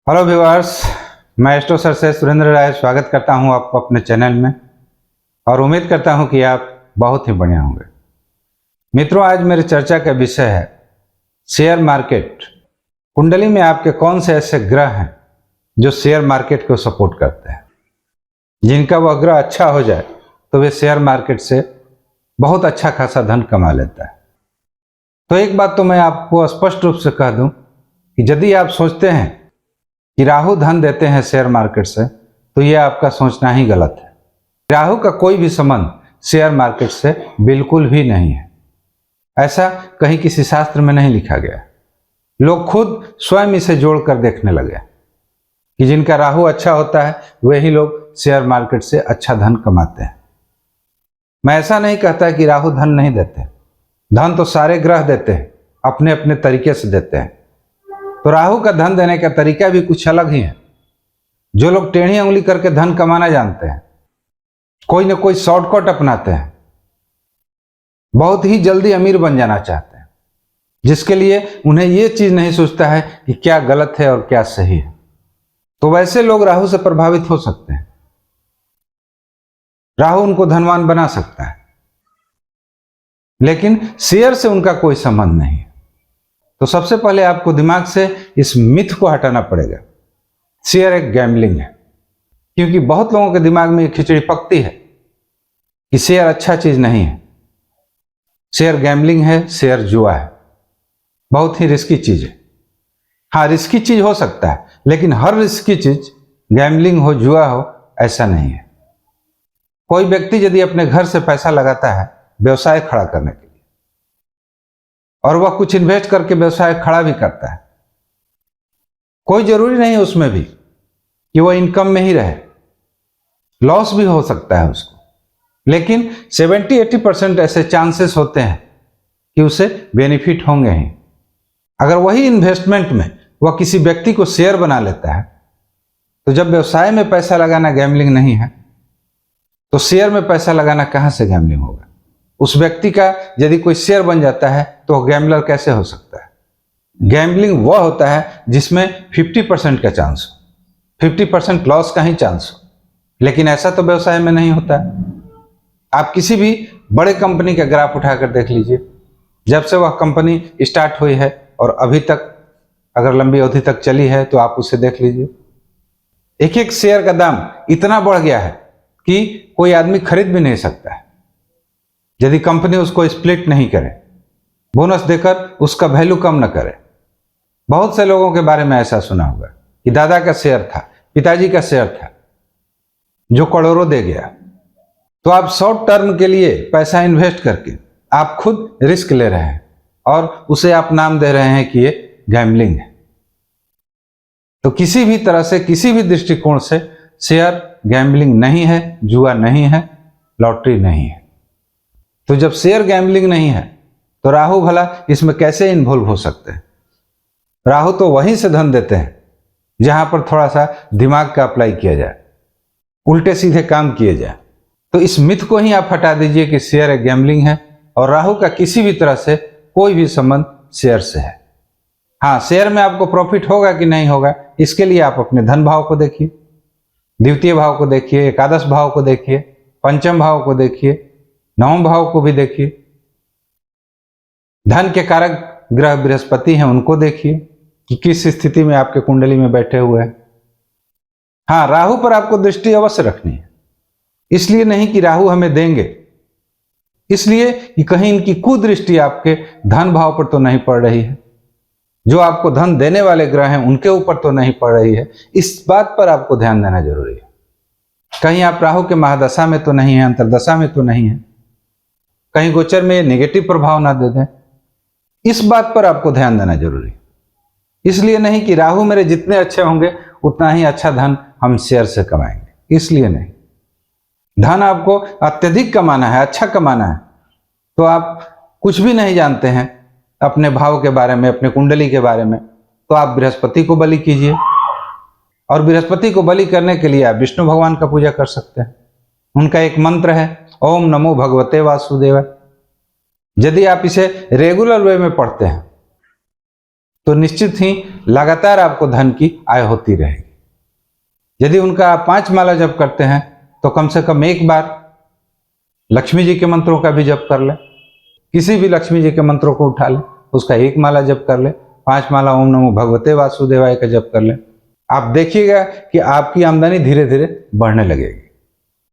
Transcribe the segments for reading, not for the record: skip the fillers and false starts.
Hello viewers, मैं astro sir से सुरेंद्र राय स्वागत करता हूं आपको अपने चैनल में और उम्मीद करता हूं कि आप बहुत ही बढ़िया होंगे। मित्रों, आज मेरी चर्चा का विषय है शेयर मार्केट। कुंडली में आपके कौन से ऐसे ग्रह हैं जो शेयर मार्केट को सपोर्ट करते हैं। जिनका वह ग्रह अच्छा हो जाए तो वे शेयर मार्केट से बहुत अच्छा खासा धन कमा लेता है। तो एक बात तो मैं आपको स्पष्ट रूप से कह दूं कि यदि आप सोचते हैं कि राहु धन देते हैं शेयर मार्केट से, तो यह आपका सोचना ही गलत है। राहु का कोई भी संबंध शेयर मार्केट से बिल्कुल भी नहीं है। ऐसा कहीं किसी शास्त्र में नहीं लिखा गया। लोग खुद स्वयं इसे जोड़कर देखने लगे कि जिनका राहु अच्छा होता है वही लोग शेयर मार्केट से अच्छा धन कमाते हैं। मैं ऐसा नहीं कहता कि राहु धन नहीं देते। धन तो सारे ग्रह देते हैं, अपने अपने तरीके से देते हैं। तो राहु का धन देने का तरीका भी कुछ अलग ही है। जो लोग टेढ़ी उंगली करके धन कमाना जानते हैं, कोई ना कोई शॉर्टकट अपनाते हैं, बहुत ही जल्दी अमीर बन जाना चाहते हैं, जिसके लिए उन्हें यह चीज नहीं सोचता है कि क्या गलत है और क्या सही है। तो वैसे लोग राहु से प्रभावित हो सकते हैं। राहु उनको धनवान बना सकता है, लेकिन शेयर से उनका कोई संबंध नहीं है। तो सबसे पहले आपको दिमाग से इस मिथ को हटाना पड़ेगा। शेयर एक गैम्बलिंग है, क्योंकि बहुत लोगों के दिमाग में ये खिचड़ी पकती है कि शेयर अच्छा चीज नहीं है, शेयर गैम्बलिंग है, शेयर जुआ है, बहुत ही रिस्की चीज है। हाँ, रिस्की चीज हो सकता है, लेकिन हर रिस्की चीज गैम्बलिंग हो, जुआ हो, ऐसा नहीं है। कोई व्यक्ति यदि अपने घर से पैसा लगाता है व्यवसाय खड़ा करने के लिए, और वह कुछ इन्वेस्ट करके व्यवसाय खड़ा भी करता है, कोई जरूरी नहीं उसमें भी कि वह इनकम में ही रहे, लॉस भी हो सकता है उसको, लेकिन 70-80% ऐसे चांसेस होते हैं कि उसे बेनिफिट होंगे ही। अगर वही इन्वेस्टमेंट में वह किसी व्यक्ति को शेयर बना लेता है, तो जब व्यवसाय में पैसा लगाना गैम्बलिंग नहीं है, तो शेयर में पैसा लगाना कहां से गैम्बलिंग होगा। उस व्यक्ति का यदि कोई शेयर बन जाता है तो गैम्बलर कैसे हो सकता है। गैम्बलिंग वह होता है जिसमें 50% का चांस हो, 50% लॉस का ही चांस हो, लेकिन ऐसा तो व्यवसाय में नहीं होता है। आप किसी भी बड़े कंपनी का ग्राफ उठाकर देख लीजिए, जब से वह कंपनी स्टार्ट हुई है और अभी तक अगर लंबी अवधि तक चली है तो आप उसे देख लीजिए। एक एक शेयर का दाम इतना बढ़ गया है कि कोई आदमी खरीद भी नहीं सकता है यदि कंपनी उसको स्प्लिट नहीं करे, बोनस देकर उसका वैल्यू कम न करे। बहुत से लोगों के बारे में ऐसा सुना होगा कि दादा का शेयर था, पिताजी का शेयर था, जो करोड़ों दे गया। तो आप शॉर्ट टर्म के लिए पैसा इन्वेस्ट करके आप खुद रिस्क ले रहे हैं और उसे आप नाम दे रहे हैं कि ये गैम्बलिंग है। तो किसी भी तरह से, किसी भी दृष्टिकोण से शेयर गैम्बलिंग नहीं है, जुआ नहीं है, लॉटरी नहीं है। तो जब शेयर गैम्बलिंग नहीं है तो राहु भला इसमें कैसे इन्वॉल्व हो सकते हैं। राहु तो वहीं से धन देते हैं जहां पर थोड़ा सा दिमाग का अप्लाई किया जाए, उल्टे सीधे काम किए जाए। तो इस मिथ को ही आप हटा दीजिए कि शेयर एक गैम्बलिंग है और राहु का किसी भी तरह से कोई भी संबंध शेयर से है। हाँ, शेयर में आपको प्रॉफिट होगा कि नहीं होगा, इसके लिए आप अपने धन भाव को देखिए, द्वितीय भाव को देखिए, एकादश भाव को देखिए, पंचम भाव को देखिए, नवम भाव को भी देखिए। धन के कारक ग्रह बृहस्पति हैं, उनको देखिए कि किस स्थिति में आपके कुंडली में बैठे हुए हैं। हाँ, राहु पर आपको दृष्टि अवश्य रखनी है, इसलिए नहीं कि राहु हमें देंगे, इसलिए कि कहीं इनकी कुदृष्टि आपके धन भाव पर तो नहीं पड़ रही है, जो आपको धन देने वाले ग्रह हैं उनके ऊपर तो नहीं पड़ रही है। इस बात पर आपको ध्यान देना जरूरी है। कहीं आप राहु के महादशा में तो नहीं है, अंतरदशा में तो नहीं है, कहीं गोचर में नेगेटिव प्रभाव ना दे दें, इस बात पर आपको ध्यान देना जरूरी है। इसलिए नहीं कि राहु मेरे जितने अच्छे होंगे उतना ही अच्छा धन हम शेयर से कमाएंगे, इसलिए नहीं। धन आपको अत्यधिक कमाना है, अच्छा कमाना है, तो आप कुछ भी नहीं जानते हैं अपने भाव के बारे में, अपने कुंडली के बारे में, तो आप बृहस्पति को बलि कीजिए। और बृहस्पति को बलि करने के लिए आप विष्णु भगवान का पूजा कर सकते हैं। उनका एक मंत्र है, ओम नमो भगवते वासुदेवाय। यदि आप इसे रेगुलर वे में पढ़ते हैं तो निश्चित ही लगातार आपको धन की आय होती रहेगी। यदि उनका आप 5 माला जप करते हैं तो कम से कम एक बार लक्ष्मी जी के मंत्रों का भी जप कर ले। किसी भी लक्ष्मी जी के मंत्रों को उठा ले, उसका 1 माला जप कर ले। 5 माला ओम नमो भगवते वासुदेवाय का जप कर ले। आप देखिएगा कि आपकी आमदनी धीरे धीरे बढ़ने लगेगी।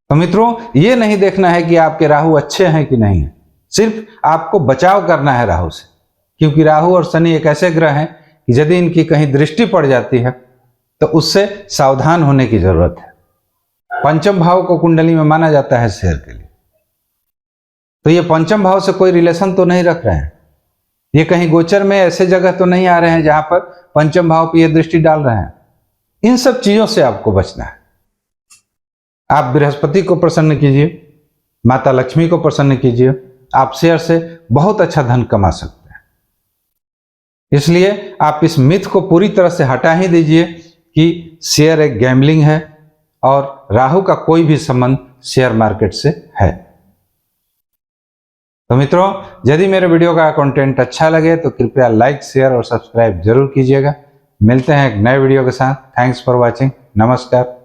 तो मित्रों, ये नहीं देखना है कि आपके राहु अच्छे हैं कि नहीं है, सिर्फ आपको बचाव करना है राहु से। क्योंकि राहु और शनि एक ऐसे ग्रह हैं कि यदि इनकी कहीं दृष्टि पड़ जाती है तो उससे सावधान होने की जरूरत है। पंचम भाव को कुंडली में माना जाता है शेयर के लिए। तो ये पंचम भाव से कोई रिलेशन तो नहीं रख रहे हैं, ये कहीं गोचर में ऐसे जगह तो नहीं आ रहे हैं जहां पर पंचम भाव पर ये दृष्टि डाल रहे हैं। इन सब चीजों से आपको बचना है। आप बृहस्पति को प्रसन्न कीजिए, माता लक्ष्मी को प्रसन्न कीजिए, आप शेयर से बहुत अच्छा धन कमा सकते हैं। इसलिए आप इस मिथ को पूरी तरह से हटा ही दीजिए कि शेयर एक गैम्बलिंग है और राहु का कोई भी संबंध शेयर मार्केट से है। तो मित्रों, यदि मेरे वीडियो का कंटेंट अच्छा लगे तो कृपया लाइक, शेयर और सब्सक्राइब जरूर कीजिएगा। मिलते हैं एक नए वीडियो के साथ। Thanks for watching. नमस्कार।